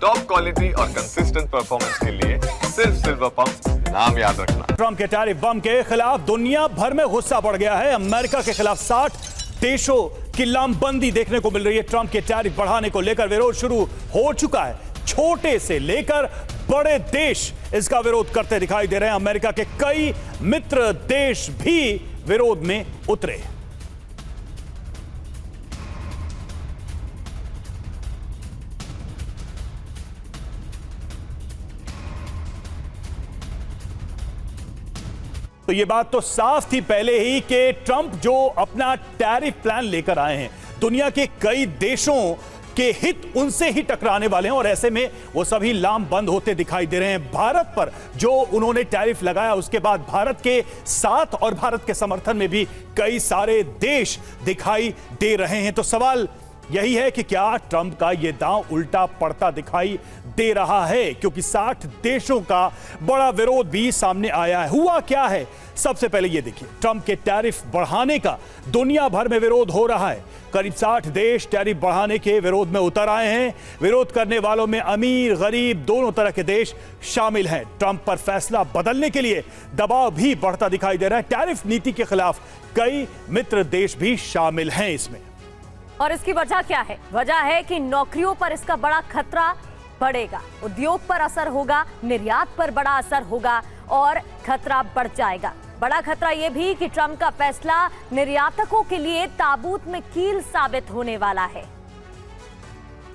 Top quality और consistent performance के लिए सिर्फ सिल्वर पंप नाम याद रखना। ट्रंप के टैरिफ बम के खिलाफ दुनिया भर में गुस्सा बढ़ गया है। अमेरिका के खिलाफ 60 देशों की लामबंदी देखने को मिल रही है। ट्रंप के टैरिफ बढ़ाने को लेकर विरोध शुरू हो चुका है। छोटे से लेकर बड़े देश इसका विरोध करते दिखाई दे रहे हैं। अमेरिका के कई मित्र देश भी विरोध में उतरे। तो ये बात तो साफ थी पहले ही कि ट्रंप जो अपना टैरिफ प्लान लेकर आए हैं, दुनिया के कई देशों के हित उनसे ही टकराने वाले हैं और ऐसे में वो सभी लामबंद होते दिखाई दे रहे हैं। भारत पर जो उन्होंने टैरिफ लगाया उसके बाद भारत के साथ और भारत के समर्थन में भी कई सारे देश दिखाई दे रहे हैं। तो सवाल यही है कि क्या ट्रंप का यह दांव उल्टा पड़ता दिखाई दे रहा है, क्योंकि 60 देशों का बड़ा विरोध भी सामने आया है। हुआ क्या है, सबसे पहले यह देखिए। ट्रंप के टैरिफ बढ़ाने का दुनिया भर में विरोध हो रहा है। करीब 60 देश टैरिफ बढ़ाने के विरोध में उतर आए हैं। विरोध करने वालों में अमीर गरीब दोनों तरह के देश शामिल हैं। ट्रंप पर फैसला बदलने के लिए दबाव भी बढ़ता दिखाई दे रहा है। टैरिफ नीति के खिलाफ कई मित्र देश भी शामिल हैं इसमें। और इसकी वजह क्या है? वजह है कि नौकरियों पर इसका बड़ा खतरा बढ़ेगा, उद्योग पर असर होगा, निर्यात पर बड़ा असर होगा और खतरा बढ़ जाएगा। बड़ा खतरा यह भी कि ट्रंप का फैसला निर्यातकों के लिए ताबूत में कील साबित होने वाला है।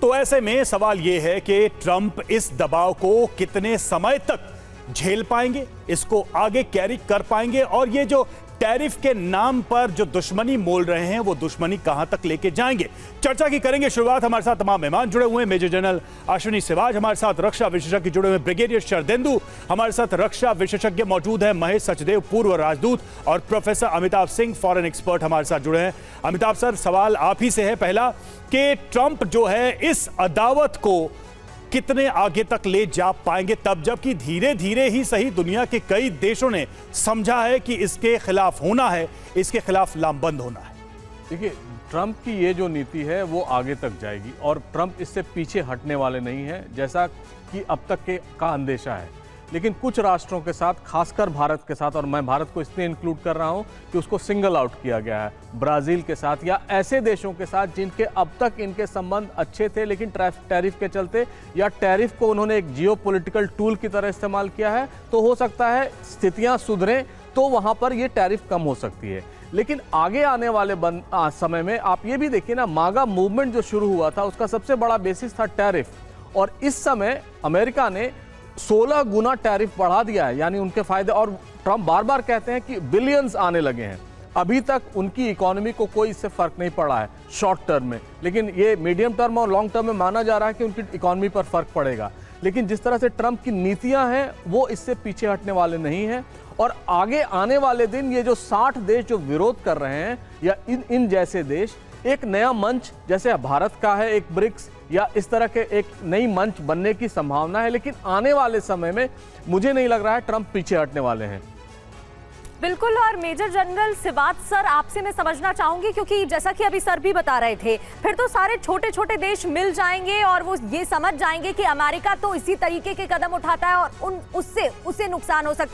तो ऐसे में सवाल यह है कि ट्रंप इस दबाव को कितने समय तक झेल पाएंगे, इसको आगे कैरी कर पाएंगे, और ये जो टैरिफ के नाम पर जो दुश्मनी मोल रहे हैं वो दुश्मनी कहां तक लेके जाएंगे, चर्चा की करेंगे शुरुआत। हमारे साथ तमाम मेहमान जुड़े हुए हैं। मेजर जनरल अश्विनी सिवाज हमारे साथ, रक्षा विशेषज्ञ जुड़े हुए हैं ब्रिगेडियर शरदेंदु हमारे साथ, रक्षा विशेषज्ञ मौजूद है महेश सचदेव पूर्व राजदूत, और professor Amitabh Singh foreign expert हमारे साथ जुड़े हैं। अमिताभ सर, सवाल आप ही से है पहला कि ट्रंप जो है इस अदावत को कितने आगे तक ले जा पाएंगे, तब जबकि धीरे धीरे ही सही दुनिया के कई देशों ने समझा है कि इसके खिलाफ होना है, इसके खिलाफ लामबंद होना है। देखिए, ट्रंप की ये जो नीति है वो आगे तक जाएगी और ट्रंप इससे पीछे हटने वाले नहीं हैं, जैसा कि अब तक का अंदेशा है। लेकिन कुछ राष्ट्रों के साथ, खासकर भारत के साथ, और मैं भारत को इसलिए इंक्लूड कर रहा हूं कि उसको सिंगल आउट किया गया है, ब्राजील के साथ या ऐसे देशों के साथ जिनके अब तक इनके संबंध अच्छे थे लेकिन टैरिफ के चलते या टैरिफ को उन्होंने एक जियोपॉलिटिकल टूल की तरह इस्तेमाल किया है, तो हो सकता है स्थितियां सुधरें तो वहां पर ये टैरिफ कम हो सकती है। लेकिन आगे आने वाले समय में आप ये भी देखिए ना, मागा मूवमेंट जो शुरू हुआ था उसका सबसे बड़ा बेसिस था टैरिफ, और इस समय अमेरिका ने 16 गुना टैरिफ बढ़ा दिया है, यानी उनके फायदे। और ट्रंप बार बार कहते हैं कि बिलियंस आने लगे हैं। अभी तक उनकी इकोनॉमी को कोई इससे फर्क नहीं पड़ा है शॉर्ट टर्म में, लेकिन ये मीडियम टर्म और लॉन्ग टर्म में माना जा रहा है कि उनकी इकोनॉमी पर फर्क पड़ेगा। लेकिन जिस तरह से ट्रंप की नीतियां हैं वो इससे पीछे हटने वाले नहीं हैं, और आगे आने वाले दिन ये जो 60 देश जो विरोध कर रहे हैं या इन जैसे देश एक नया मंच, जैसे भारत का है एक ब्रिक्स या इस तरह के एक नई मंच बनने की संभावना है। लेकिन आने वाले समय में मुझे नहीं लग रहा है ट्रंप पीछे हटने वाले हैं। बिल्कुल। और मेजर जनरल सिवाज सर, आपसे मैं समझना चाहूंगी, क्योंकि जैसा कि अभी सर भी बता रहे थे, फिर तो सारे छोटे छोटे देश मिल जाएंगे और वो ये समझ जाएंगे कि अमेरिका तो इसी तरीके के कदम उठाता है और उससे नुकसान हो सकता है।